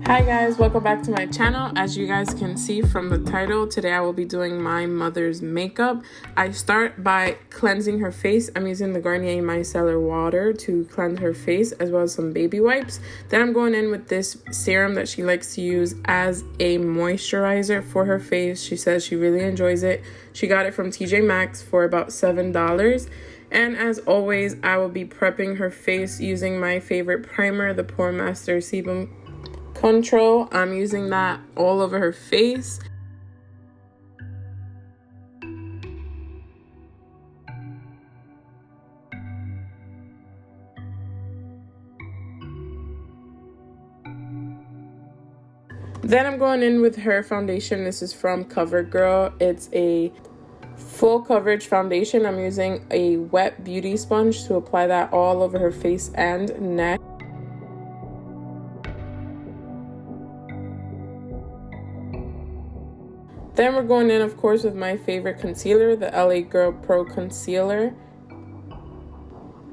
Hi guys, welcome back to my channel. As you guys can see from the title, today I will be doing my mother's makeup. I start by cleansing her face. I'm using the Garnier Micellar water to cleanse her face, as well as some baby wipes. Then I'm going in with this serum that she likes to use as a moisturizer for her face. She says she really enjoys it. She got it from TJ Maxx for about $7. And as always, I will be prepping her face using my favorite primer, the Pore Master Sebum Control. I'm using that all over her face. Then I'm going in with her foundation. This is from CoverGirl. It's a full coverage foundation. I'm using a wet beauty sponge to apply that all over her face and neck. Then we're going in, of course, with my favorite concealer, the LA Girl Pro Concealer.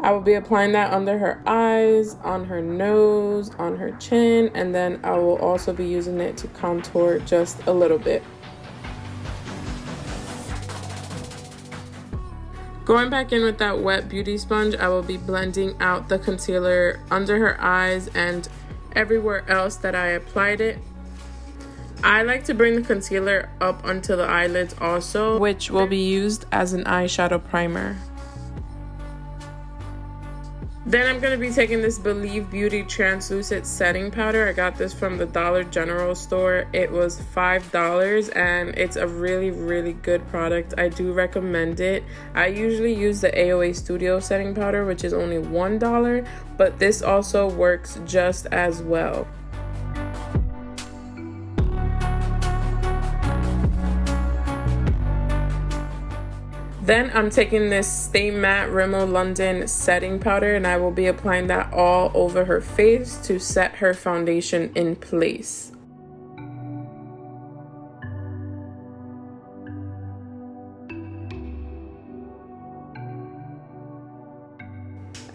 I will be applying that under her eyes, on her nose, on her chin, and then I will also be using it to contour just a little bit. Going back in with that wet beauty sponge, I will be blending out the concealer under her eyes and everywhere else that I applied it. I like to bring the concealer up onto the eyelids also, which will be used as an eyeshadow primer. Then I'm going to be taking this Believe Beauty Translucent Setting Powder. I got this from the Dollar General store. It was $5 and it's a really good product. I do recommend it. I usually use the AOA Studio Setting Powder, which is only $1, but this also works just as well. Then I'm taking this Stay Matte Rimmel London setting powder and I will be applying that all over her face to set her foundation in place.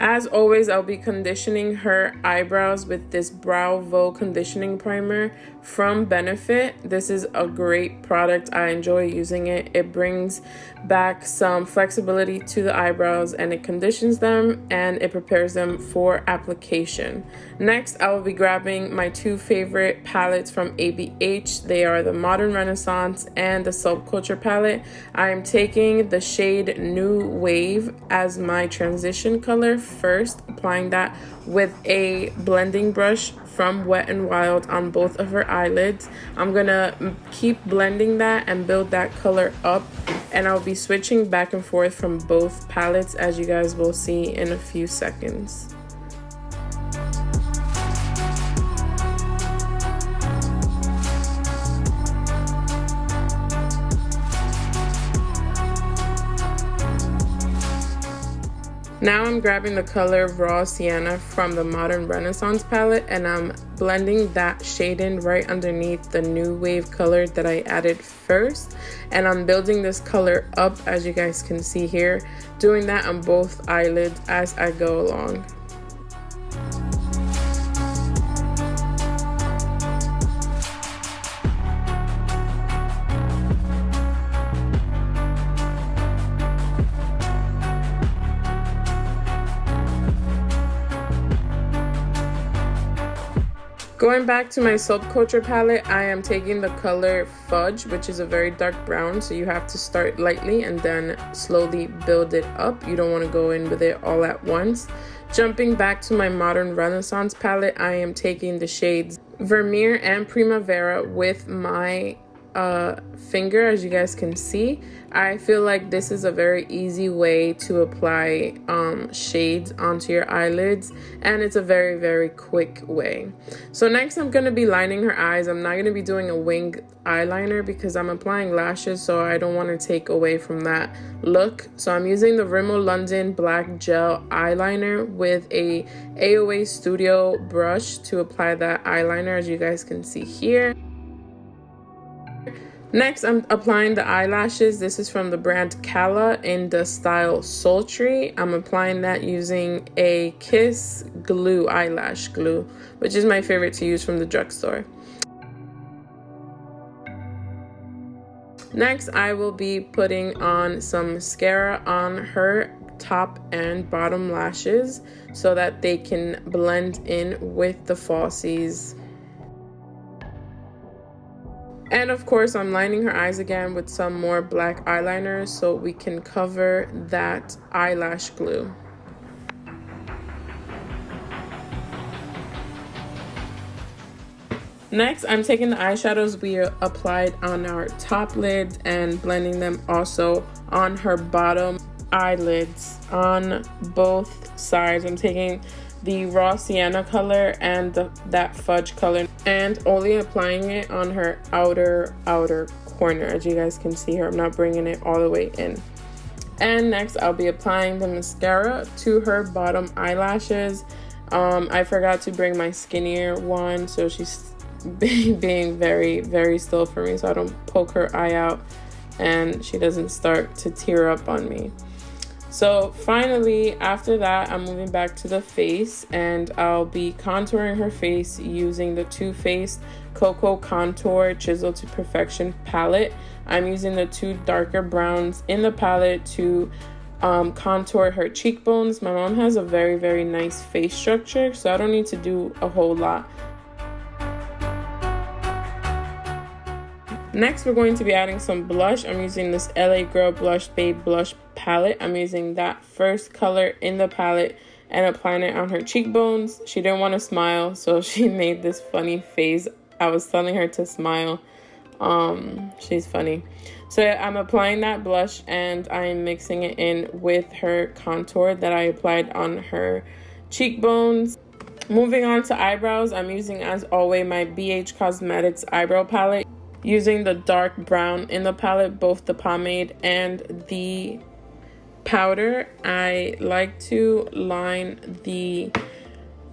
As always, I'll be conditioning her eyebrows with this Brow Voe conditioning primer from Benefit. This is a great product. I enjoy using it. It brings back some flexibility to the eyebrows and it conditions them and it prepares them for application. Next, I will be grabbing my two favorite palettes from ABH. They are the Modern Renaissance and the Subculture palette. I am taking the shade New Wave as my transition color first, applying that with a blending brush from Wet n Wild on both of her eyelids. I'm gonna keep blending that and build that color up, and I'll be switching back and forth from both palettes, as you guys will see in a few seconds. Now I'm grabbing the color Raw Sienna from the Modern Renaissance palette and I'm blending that shade in right underneath the New Wave color that I added first. And I'm building this color up, as you guys can see here, doing that on both eyelids as I go along. Going back to my Subculture palette, I am taking the color Fudge, which is a very dark brown, so you have to start lightly and then slowly build it up. You don't want to go in with it all at once. Jumping back to my Modern Renaissance palette, I am taking the shades Vermeer and Primavera with my finger, as you guys can see. I feel like this is a very easy way to apply shades onto your eyelids, and it's a very quick way. So next I'm going to be lining her eyes. I'm not going to be doing a wing eyeliner because I'm applying lashes, so I don't want to take away from that look. So I'm using the Rimmel London Black Gel Eyeliner with a AOA Studio brush to apply that eyeliner, as you guys can see here. Next, I'm applying the eyelashes. This is from the brand Kala in the style Sultry. I'm applying that using a Kiss glue, eyelash glue, which is my favorite to use from the drugstore. Next, I will be putting on some mascara on her top and bottom lashes so that they can blend in with the falsies. And of course, I'm lining her eyes again with some more black eyeliner so we can cover that eyelash glue. Next, I'm taking the eyeshadows we applied on our top lids and blending them also on her bottom eyelids on both sides. I'm taking the raw sienna color and that fudge color and only applying it on her outer corner. As you guys can see here, I'm not bringing it all the way in. And next, I'll be applying the mascara to her bottom eyelashes. I forgot to bring my skinnier one, so she's being very still for me so I don't poke her eye out and she doesn't start to tear up on me. So finally, after that, I'm moving back to the face and I'll be contouring her face using the Too Faced Cocoa Contour Chisel to Perfection palette. I'm using the two darker browns in the palette to contour her cheekbones. My mom has a very nice face structure, so I don't need to do a whole lot. Next, we're going to be adding some blush. I'm using this LA Girl Blush Babe Blush palette. I'm using that first color in the palette and applying it on her cheekbones. She didn't want to smile, so she made this funny face. I was telling her to smile. She's funny. So I'm applying that blush and I'm mixing it in with her contour that I applied on her cheekbones. Moving on to eyebrows, I'm using, as always, my BH Cosmetics eyebrow palette. Using the dark brown in the palette, both the pomade and the powder. I like to line the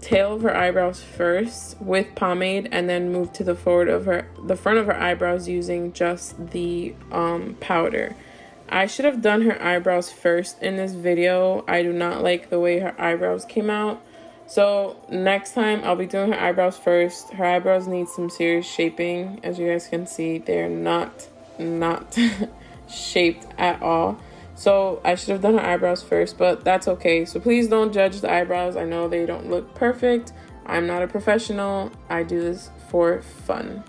tail of her eyebrows first with pomade and then move to the front of her eyebrows using just the powder. I should have done her eyebrows first in this video. I do not like the way her eyebrows came out. So next time I'll be doing her eyebrows first. Her eyebrows need some serious shaping. As you guys can see, they're not shaped at all. So I should have done her eyebrows first, but that's okay. So please don't judge the eyebrows. I know they don't look perfect. I'm not a professional. I do this for fun.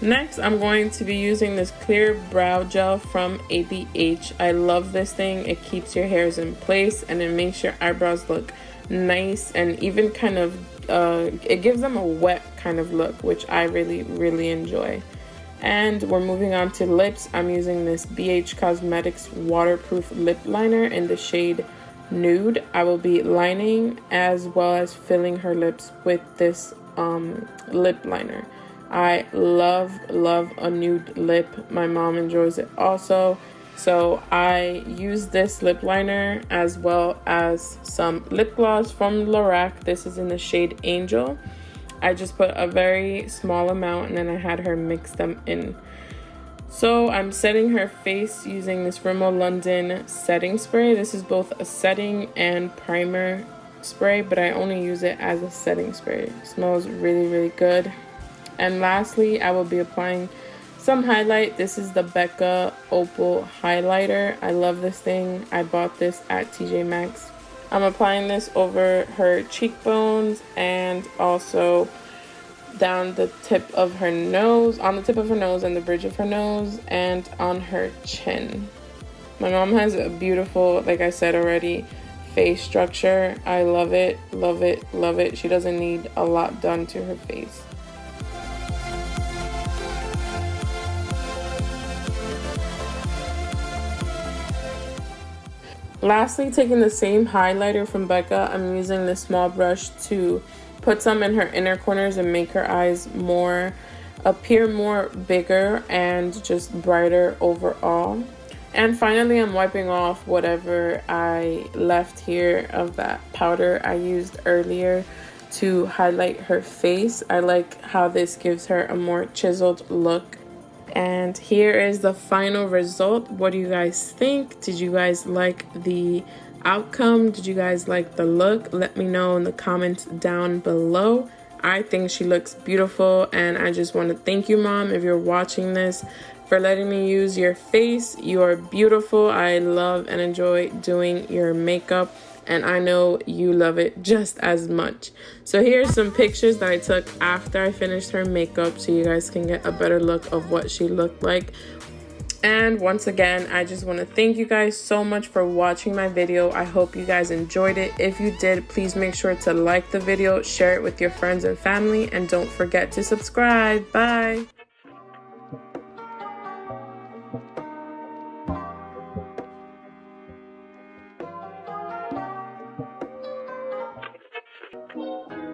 Next, I'm going to be using this clear brow gel from ABH. I love this thing. It keeps your hairs in place and it makes your eyebrows look nice and even kind of, it gives them a wet kind of look, which I really enjoy. And we're moving on to lips. I'm using this BH Cosmetics waterproof lip liner in the shade Nude. I will be lining as well as filling her lips with this lip liner. I love a nude lip. My mom enjoys it also. So I use this lip liner as well as some lip gloss from Lorac. This is in the shade Angel. I just put a very small amount and then I had her mix them in. So I'm setting her face using this Rimmel London setting spray. This is both a setting and primer spray, but I only use it as a setting spray. It smells really good. And lastly, I will be applying some highlight. This is the Becca Opal highlighter. I love this thing. I bought this at TJ Maxx. I'm applying this over her cheekbones and also down the tip of her nose, on the tip of her nose and the bridge of her nose, and on her chin. My mom has a beautiful, like I said already, face structure. I love it. She doesn't need a lot done to her face. Lastly, taking the same highlighter from Becca, I'm using this small brush to put some in her inner corners and make her eyes appear more bigger and just brighter overall. And finally, I'm wiping off whatever I left here of that powder I used earlier to highlight her face. I like how this gives her a more chiseled look. And here is the final result. What do you guys think? Did you guys like the outcome? Did you guys like the look? Let me know in the comments down below. I think she looks beautiful, and I just want to thank you, Mom, if you're watching this, for letting me use your face. You are beautiful. I love and enjoy doing your makeup, and I know you love it just as much. So here's some pictures that I took after I finished her makeup so you guys can get a better look of what she looked like. And once again, I just want to thank you guys so much for watching my video. I hope you guys enjoyed it. If you did, please make sure to like the video, share it with your friends and family, and don't forget to subscribe. Bye!